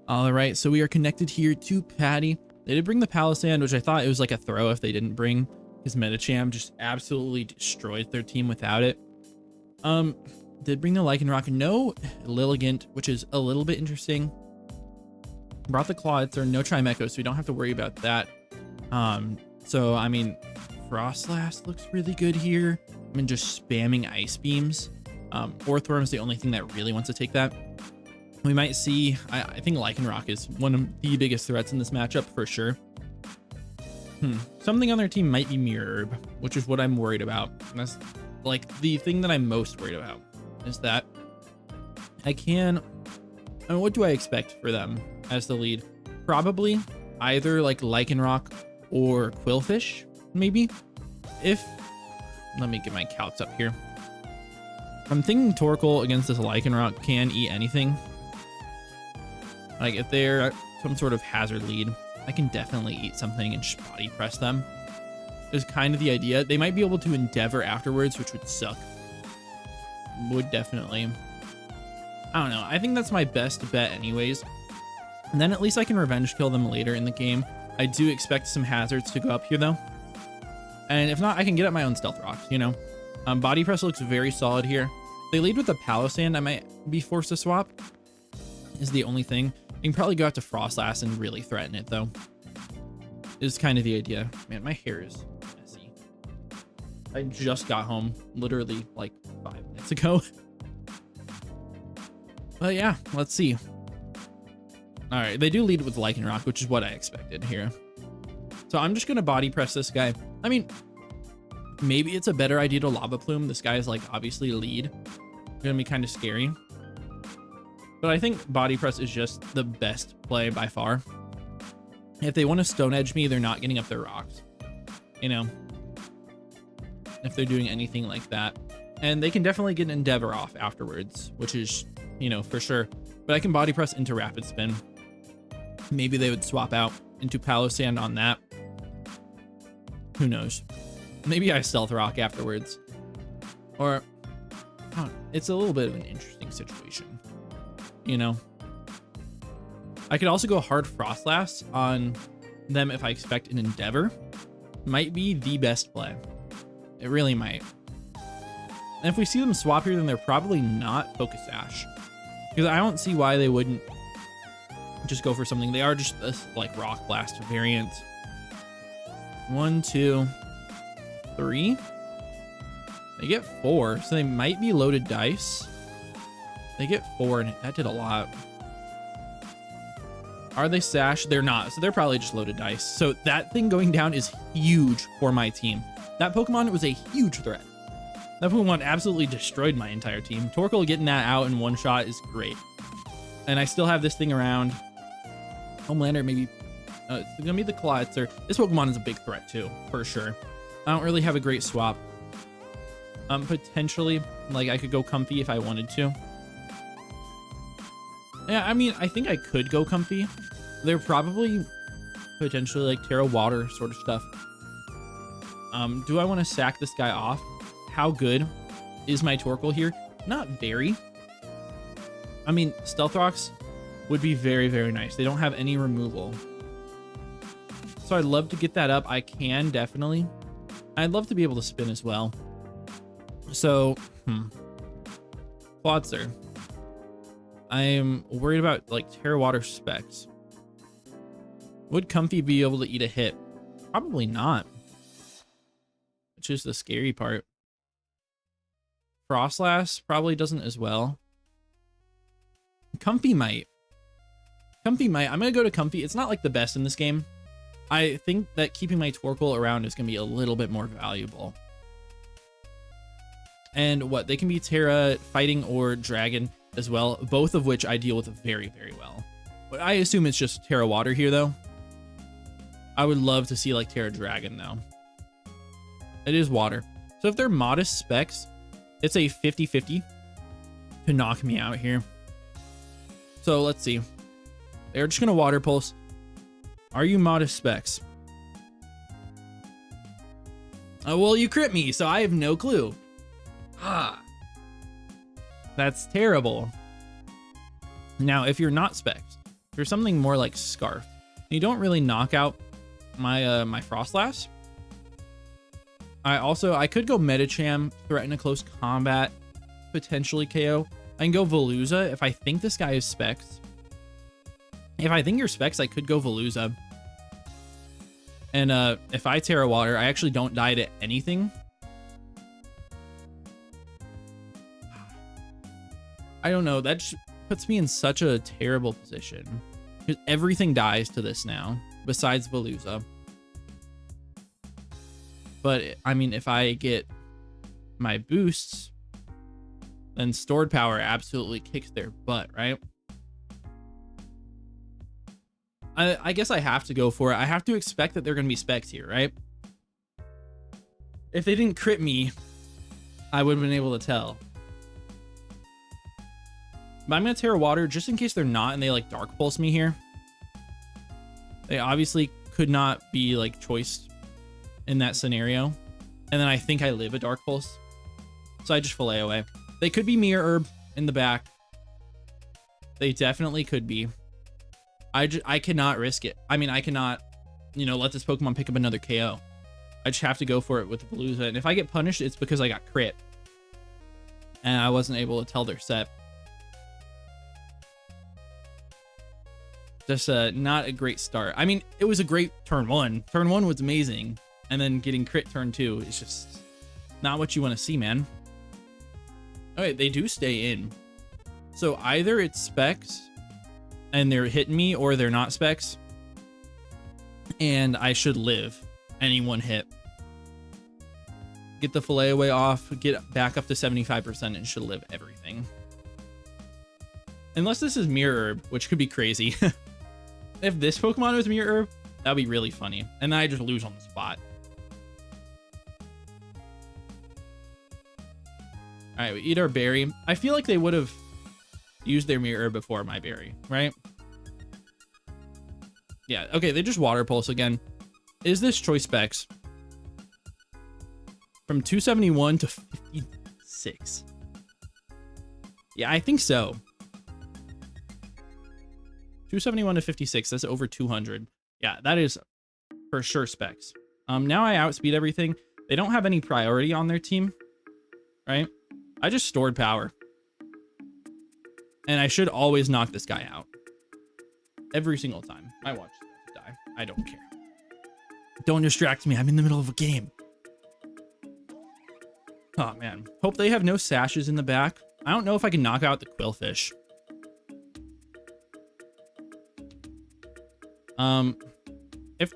All right, so we are connected here to Patty. They did bring the Palisand, which I thought it was like a throw if they didn't bring his Medicham. Just absolutely destroyed their team without it. Did bring the Lycanroc. No Lilligant, which is a little bit interesting. Brought the Clawitzer, no Chimecho, so we don't have to worry about that. So I mean, Frostlass looks really good here. I mean, just spamming Ice Beams. Orthworm is the only thing that really wants to take that. We might see, I think Lycanroc is one of the biggest threats in this matchup for sure. Something on their team might be Mirror, which is what I'm worried about. And that's like the thing that I'm most worried about is that I mean, what do I expect for them as the lead? Probably either like Lycanroc or Quillfish, maybe. Let me get my calcs up here. I'm thinking Torkoal against this Lycanroc can eat anything. Like if they're some sort of hazard lead, I can definitely eat something and just body press them. Is kind of the idea. They might be able to Endeavor afterwards, which would suck. Would definitely. I don't know. I think that's my best bet anyways. And then at least I can revenge kill them later in the game. I do expect some hazards to go up here though. And if not, I can get up my own Stealth Rocks, you know. Body press looks very solid here. They lead with the Palisand. I might be forced to swap. Is the only thing. You can probably go out to Frostlass and really threaten it though. Is kind of the idea. Man, my hair is messy. I just got home literally like 5 minutes ago. But yeah, let's see. All right, they do lead with Lycanroc, which is what I expected here. So I'm just gonna body press this guy. I mean, maybe it's a better idea to Lava Plume. This guy is like obviously lead. Gonna be kind of scary. But I think body press is just the best play by far. If they want to Stone Edge me, they're not getting up their rocks. You know, if they're doing anything like that. And they can definitely get an Endeavor off afterwards, which is, you know, for sure. But I can body press into Rapid Spin. Maybe they would swap out into Palisand on that. Who knows? Maybe I Stealth Rock afterwards. Or, it's a little bit of an interesting situation. You know, I could also go hard Frostlass on them if I expect an Endeavor. Might be the best play. It really might. And if we see them swap here, then they're probably not Focus Sash. Because I don't see why they wouldn't just go for something. They are just this like Rock Blast variant. 1, 2, 3. They get 4, so they might be loaded dice. They get 4, and that did a lot. Are they Sash? They're not, so they're probably just loaded dice. So that thing going down is huge for my team. That Pokemon was a huge threat. That Pokemon absolutely destroyed my entire team. Torkoal getting that out in one shot is great. And I still have this thing around. Homelander, maybe. It's gonna be the Clawitzer. This Pokemon is a big threat too, for sure. I don't really have a great swap. Potentially, like I could go Comfy if I wanted to. Yeah, I mean, I think I could go Comfy. They're probably potentially like Terra Water sort of stuff. Do I want to sack this guy off? How good is my Torkoal here? Not very. I mean, Stealth Rocks would be very, very nice. They don't have any removal. So I'd love to get that up. I can definitely. I'd love to be able to spin as well. So, Clawitzer. I'm worried about like Terra Water specs. Would Comfy be able to eat a hit? Probably not. Which is the scary part. Frostlass probably doesn't as well. Comfy might. Comfy might. I'm going to go to Comfy. It's not like the best in this game. I think that keeping my Torkoal around is going to be a little bit more valuable. And what? They can be Terra, Fighting, or Dragon as well. Both of which I deal with very, very well. But I assume it's just Terra Water here, though. I would love to see like Terra Dragon, though. It is water. So if they're modest specs, it's a 50-50 to knock me out here. So let's see. They're just going to Water Pulse. Are you modest specs? Oh, well, you crit me, so I have no clue. Ah. That's terrible. Now, if you're not specs, for something more like Scarf. You don't really knock out my my Frostlass. I could go Medicham, threaten a close combat, potentially KO. I can go Veluza if I think this guy is Specs. If I think you're Specs, I could go Veluza. And if I Terra Water, I actually don't die to anything. I don't know. That just puts me in such a terrible position. Because everything dies to this now, besides Veluza. But, I mean, if I get my boosts, then Stored Power absolutely kicks their butt, right? I guess I have to go for it. I have to expect that they're going to be Specs here, right? If they didn't crit me, I would have been able to tell. But I'm going to Terra Water just in case they're not and they like Dark Pulse me here. They obviously could not be like choiced in that scenario. And then I think I live a Dark Pulse. So I just fillet away. They could be Mirror Herb in the back. They definitely could be. I cannot risk it. I mean, I cannot, you know, let this Pokemon pick up another KO. I just have to go for it with Veluza. And if I get punished, it's because I got crit. And I wasn't able to tell their set. Just not a great start. I mean, it was a great turn one. Turn one was amazing. And then getting crit turn two is just not what you want to see, man. Okay, they do stay in. So either it's Specs and they're hitting me, or they're not Specs. And I should live any one hit. Get the fillet away off, get back up to 75% and should live everything. Unless this is Mirror Herb, which could be crazy. If this Pokemon was Mirror Herb, that'd be really funny. And then I just lose on the spot. All right, we eat our berry. I feel like they would have used their Mirror Herb before my berry, right? Yeah, okay, they just Water Pulse again. Is this Choice Specs? From 271 to 56. Yeah, I think so. 271 to 56, that's over 200. Yeah, that is for sure Specs. Now I outspeed everything. They don't have any priority on their team, right? I just Stored Power. And I should always knock this guy out. Every single time. I watch this guy die. I don't care. Don't distract me. I'm in the middle of a game. Oh, man. Hope they have no sashes in the back. I don't know if I can knock out the Quillfish. If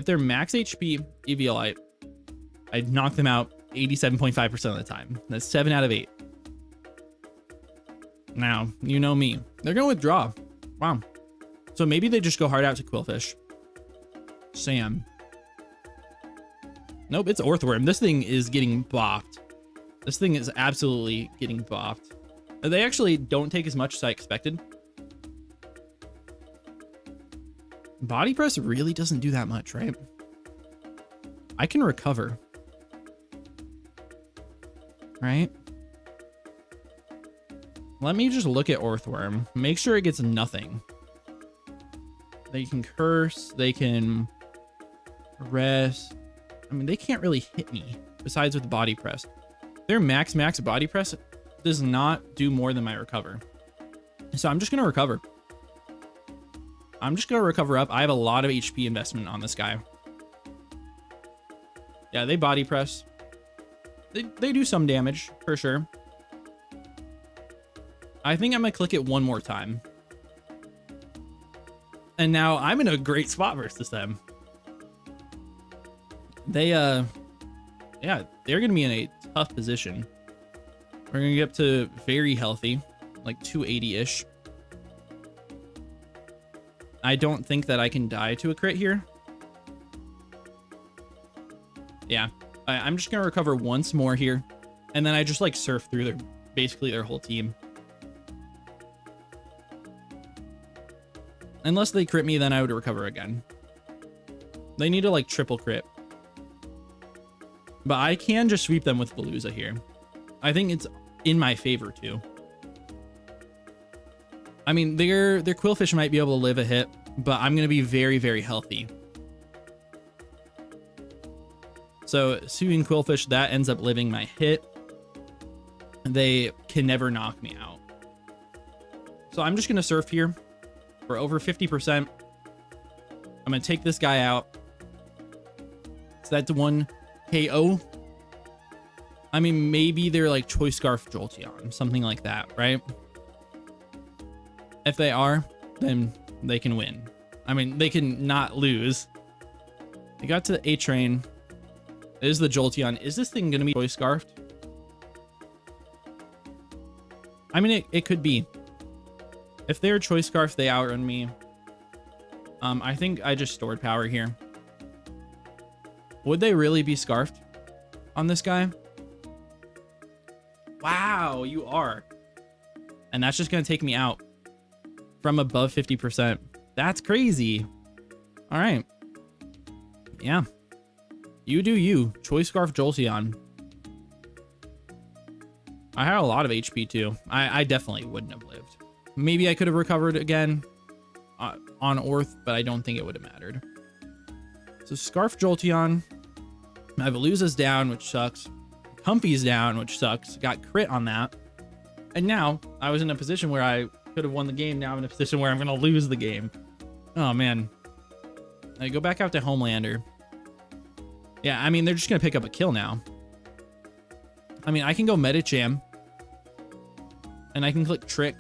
they're max HP Eviolite, I'd knock them out 87.5% of the time. That's 7 out of 8. Now, you know me. They're going to withdraw. Wow. So maybe they just go hard out to Quillfish. Sam. Nope, it's Orthworm. This thing is getting bopped. This thing is absolutely getting bopped. They actually don't take as much as I expected. Body Press really doesn't do that much, right? I can recover. Right? Let me just look at Orthworm. Make sure it gets nothing. They can curse. They can rest. I mean, they can't really hit me besides with Body Press. Their max Body Press does not do more than my recover. So I'm just going to recover. I'm just going to recover up. I have a lot of HP investment on this guy. Yeah, they Body Press. They do some damage, for sure. I think I'm going to click it one more time. And now I'm in a great spot versus them. They, yeah, they're going to be in a tough position. We're going to get up to very healthy, like 280-ish. I don't think that I can die to a crit here. Yeah, I'm just going to recover once more here. And then I just like surf through basically their whole team. Unless they crit me, then I would recover again. They need to like triple crit. But I can just sweep them with Veluza here. I think it's in my favor too. I mean, their Quillfish might be able to live a hit, but I'm going to be very, very healthy. So Soothing Quillfish, that ends up living my hit. They can never knock me out. So I'm just going to surf here for over 50%. I'm going to take this guy out. So that's 1 KO. I mean, maybe they're like Choice Scarf Jolteon, something like that, right? If they are, then they can win. I mean, they can not lose. They got to the A-Train. It is the Jolteon. Is this thing going to be Choice Scarfed? I mean, it could be. If they're Choice Scarf, they outrun me. I think I just stored power here. Would they really be Scarfed on this guy? Wow, you are. And that's just going to take me out from above 50%. That's crazy. All right. Yeah. You do you. Choice Scarf Jolteon. I had a lot of HP too. I definitely wouldn't have lived. Maybe I could have recovered again on Orth, but I don't think it would have mattered. So Scarf Jolteon. Evoluza's down, which sucks. Comfy's down, which sucks. Got crit on that. And now I was in a position where I could have won the game. Now I'm in a position where I'm going to lose the game. Oh, man. I go back out to Homelander. Yeah, I mean, they're just going to pick up a kill now. I mean, I can go Medicham. And I can click Trick.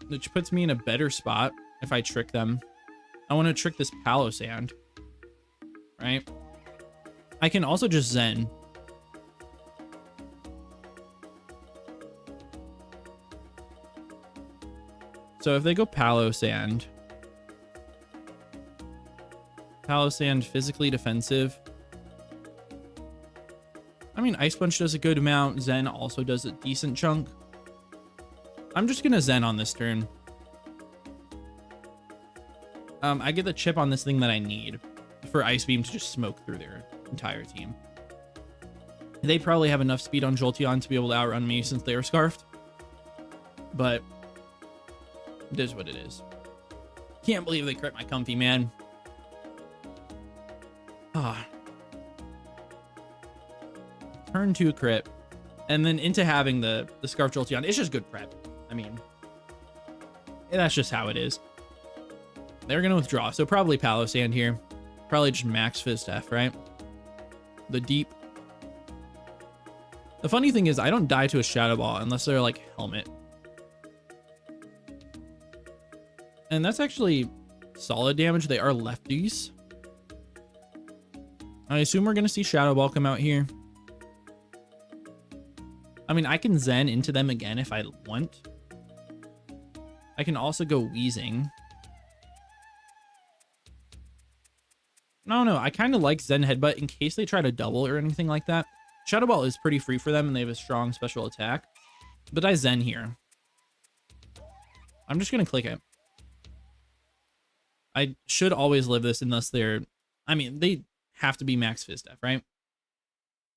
Which puts me in a better spot if I trick them. I want to trick this Palossand. Right? I can also just Zen. So if they go Palossand. Palossand physically defensive. I mean, Ice Punch does a good amount. Zen also does a decent chunk. I'm just going to Zen on this turn. I get the chip on this thing that I need for Ice Beam to just smoke through their entire team. They probably have enough speed on Jolteon to be able to outrun me since they were Scarfed. But it is what it is. Can't believe they crit my Comfy, man. Ah. Turn 2 crit. And then into having the Scarf Jolteon. It's just good prep. I mean, that's just how it is. They're going to withdraw. So probably Palossand here. Probably just max Fizz Def, right? The deep. The funny thing is I don't die to a Shadow Ball unless they're like Helmet. And that's actually solid damage. They are lefties. I assume we're going to see Shadow Ball come out here. I mean, I can Zen into them again if I want. I can also go Wheezing. No, I kind of like Zen Headbutt in case they try to double or anything like that. Shadow Ball is pretty free for them and they have a strong special attack. But I Zen here. I'm just going to click it. I should always live this unless they're... I mean, they have to be max Fizz Def, right?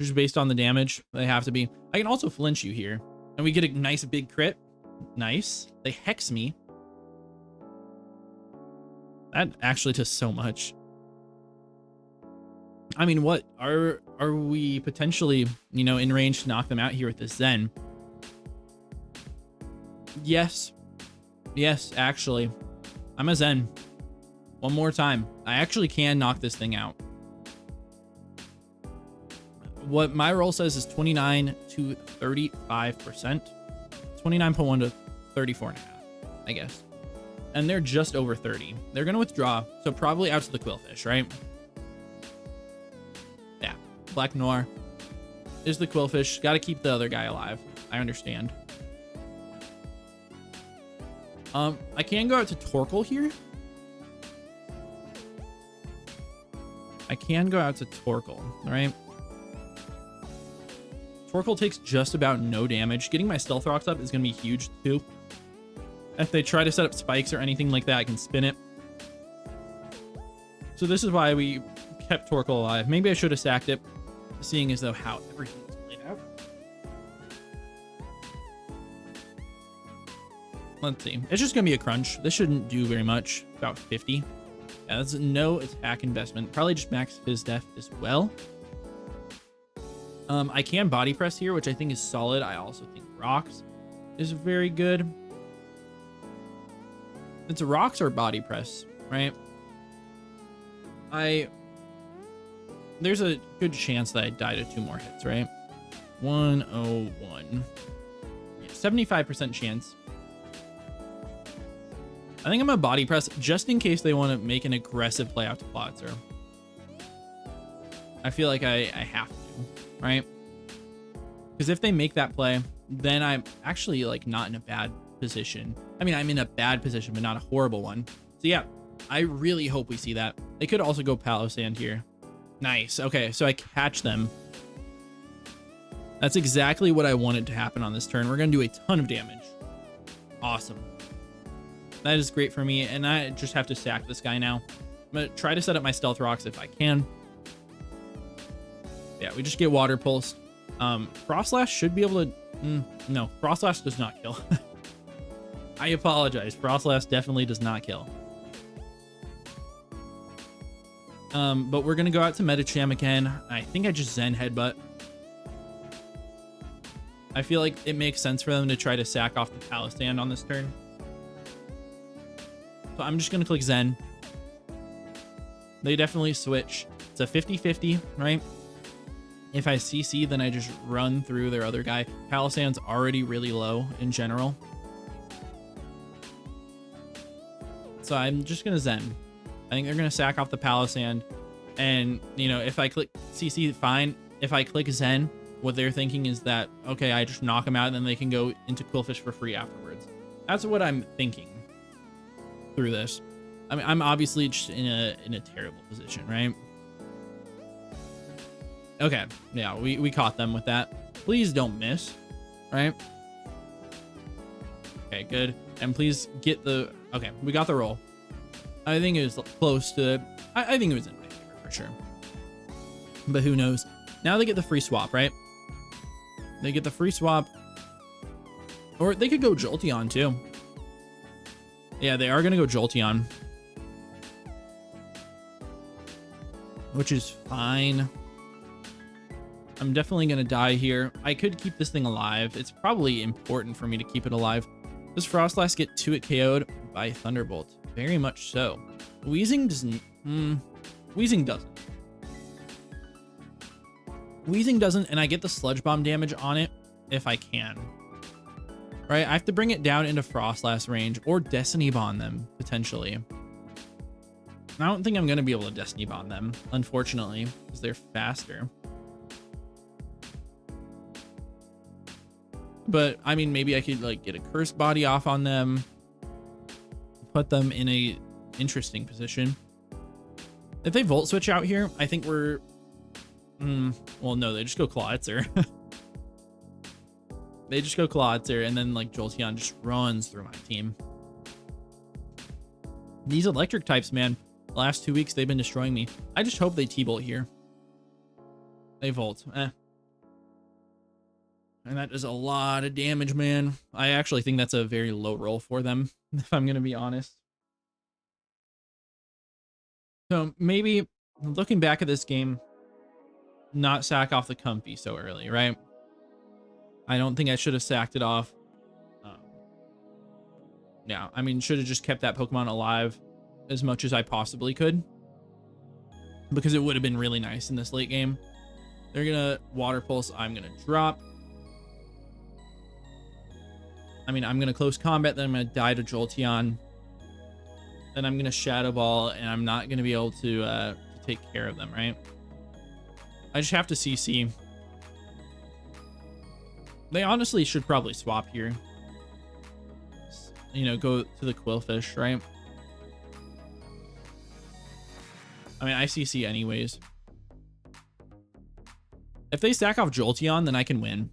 Just based on the damage, they have to be. I can also flinch you here. And we get a nice big crit. Nice. They Hex me. That actually does so much. I mean, what? Are we potentially, you know, in range to knock them out here with this Zen? Yes. Yes, actually. I'm a Zen. One more time. I actually can knock this thing out. What my roll says is 29 to 35%. 29.1 to 34.5, I guess. And they're just over 30. They're going to withdraw. So probably out to the Quillfish, right? Yeah. Black Noir is the Quillfish. Got to keep the other guy alive. I understand. I can go out to Torkoal here. I can go out to Torkoal, right? Torkoal takes just about no damage. Getting my Stealth Rocks up is going to be huge too. If they try to set up spikes or anything like that, I can spin it. So this is why we kept Torkoal alive. Maybe I should have sacked it, seeing as though how everything's played out. Let's see. It's just gonna be a crunch. This shouldn't do very much. About 50. Yeah, that's no attack investment. Probably just max Fizz Def as well. I can body press here, which I think is solid. I also think rocks is very good. It's rocks or body press, right? There's a good chance that I die to 2 more hits, right? 101. Yeah, 75% chance. I think I'm gonna body press just in case they want to make an aggressive play out to Plotzer. I feel like I have to, right? Because if they make that play, then I'm actually like not in a bad position. I mean, I'm in a bad position, but not a horrible one. So yeah, I really hope we see that. They could also go Palossand here. Nice. Okay, so I catch them. That's exactly what I wanted to happen on this turn. We're going to do a ton of damage. Awesome. That is great for me, and I just have to sack this guy now. I'm going to try to set up my Stealth Rocks if I can. Yeah, we just get Water Pulsed. Frostlash should be able to... no, Frostlash does not kill. I apologize. Frostlash definitely does not kill. But we're going to go out to Medicham again. I think I just Zen Headbutt. I feel like it makes sense for them to try to sack off the Palossand on this turn. So I'm just going to click Zen. They definitely switch. It's a 50-50, right? If I CC, then I just run through their other guy. Palossand's already really low in general. So I'm just going to Zen. I think they're going to sack off the Palossand. And, you know, if I click CC, fine. If I click Zen, what they're thinking is that, okay, I just knock them out and then they can go into Qwilfish for free afterwards. That's what I'm thinking through this. I mean, I'm obviously just in a terrible position, right? Okay, yeah, we caught them with that. Please don't miss, right? Okay, good. And please get the... Okay, we got the roll. I think it was close to... I think it was in my favor for sure. But who knows? Now they get the free swap, right? They get the free swap. Or they could go Jolteon too. Yeah, they are going to go Jolteon. Which is fine. I'm definitely going to die here. I could keep this thing alive. It's probably important for me to keep it alive. Does Frostlass get 2-hit KO'd by Thunderbolt? Very much so. Weezing doesn't. Weezing doesn't. Weezing doesn't, and I get the Sludge Bomb damage on it if I can. Right? I have to bring it down into Frostlass range or Destiny Bond them, potentially. I don't think I'm going to be able to Destiny Bond them, unfortunately, because they're faster. But, I mean, maybe I could, like, get a Cursed Body off on them. Put them in a interesting position. If they Volt Switch out here, I think we're... well, no, they just go Clawitzer. They just go Clawitzer, and then, like, Jolteon just runs through my team. These electric types, man, the last 2 weeks, they've been destroying me. I just hope they T-Bolt here. They Volt. And that does a lot of damage, man. I actually think that's a very low roll for them, if I'm going to be honest. So maybe looking back at this game, not sack off the Comfey so early, right? I don't think I should have sacked it off. Yeah, I mean, should have just kept that Pokemon alive as much as I possibly could. Because it would have been really nice in this late game. They're going to Water Pulse. I'm going to drop. I mean, I'm going to close combat, then I'm going to die to Jolteon. Then I'm going to Shadow Ball, and I'm not going to be able to take care of them, right? I just have to CC. They honestly should probably swap here. You know, go to the Qwilfish, right? I mean, I CC anyways. If they stack off Jolteon, then I can win.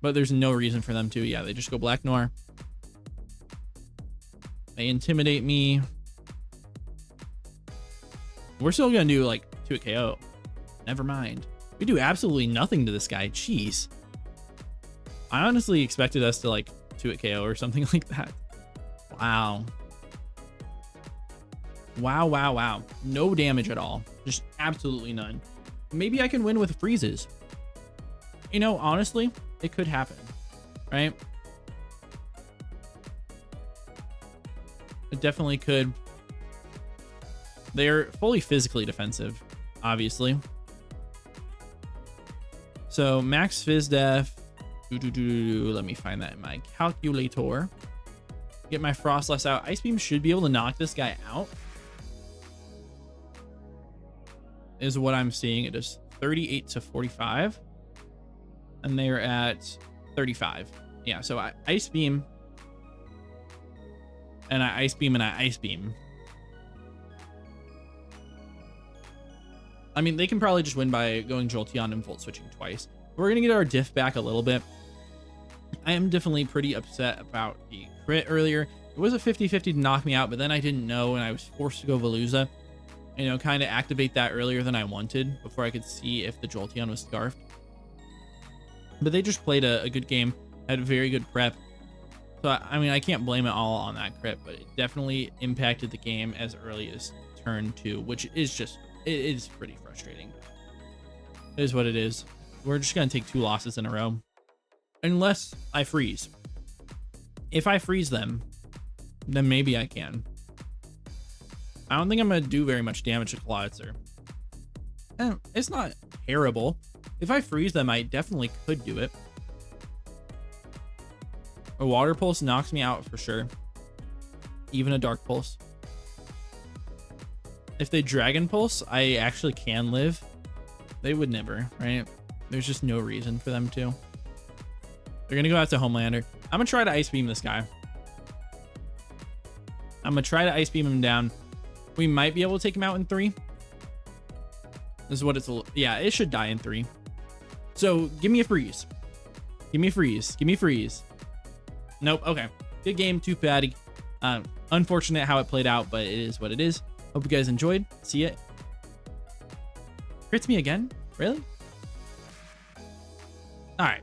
But there's no reason for them to. Yeah, they just go Black Noir. They intimidate me. We're still going to do, like, 2-hit KO. Never mind. We do absolutely nothing to this guy. Jeez. I honestly expected us to, like, 2-hit KO or something like that. Wow. Wow. No damage at all. Just absolutely none. Maybe I can win with freezes. You know, honestly, it could happen, right? It definitely could. They're fully physically defensive, obviously. So max Fizz Def. Let me find that in my calculator. Get my Frostless out. Ice Beam should be able to knock this guy out. Is what I'm seeing. It is 38 to 45. And they're at 35. Yeah, so I Ice Beam. And I Ice Beam and I Ice Beam. I mean, they can probably just win by going Jolteon and Volt Switching twice. We're going to get our diff back a little bit. I am definitely pretty upset about the crit earlier. It was a 50-50 to knock me out, but then I didn't know and I was forced to go Veluza. You know, kind of activate that earlier than I wanted before I could see if the Jolteon was scarfed. But they just played a good game, had a very good prep. So, I mean, I can't blame it all on that crit, but it definitely impacted the game as early as turn 2, which is just, it is pretty frustrating. It is what it is. We're just going to take 2 losses in a row. Unless I freeze. If I freeze them, then maybe I can. I don't think I'm going to do very much damage to Clawitzer. It's not terrible. If I freeze them, I definitely could do it. A Water Pulse knocks me out for sure. Even a Dark Pulse. If they Dragon Pulse, I actually can live. They would never, right? There's just no reason for them to. They're going to go out to Homelander. I'm going to try to Ice Beam this guy. I'm going to try to Ice Beam him down. We might be able to take him out in 3. This is what it's... Yeah, it should die in 3. So, give me a freeze. Give me a freeze. Give me a freeze. Nope. Okay. Good game. Too bad. Unfortunate how it played out, but it is what it is. Hope you guys enjoyed. See ya. Crits me again? Really? All right.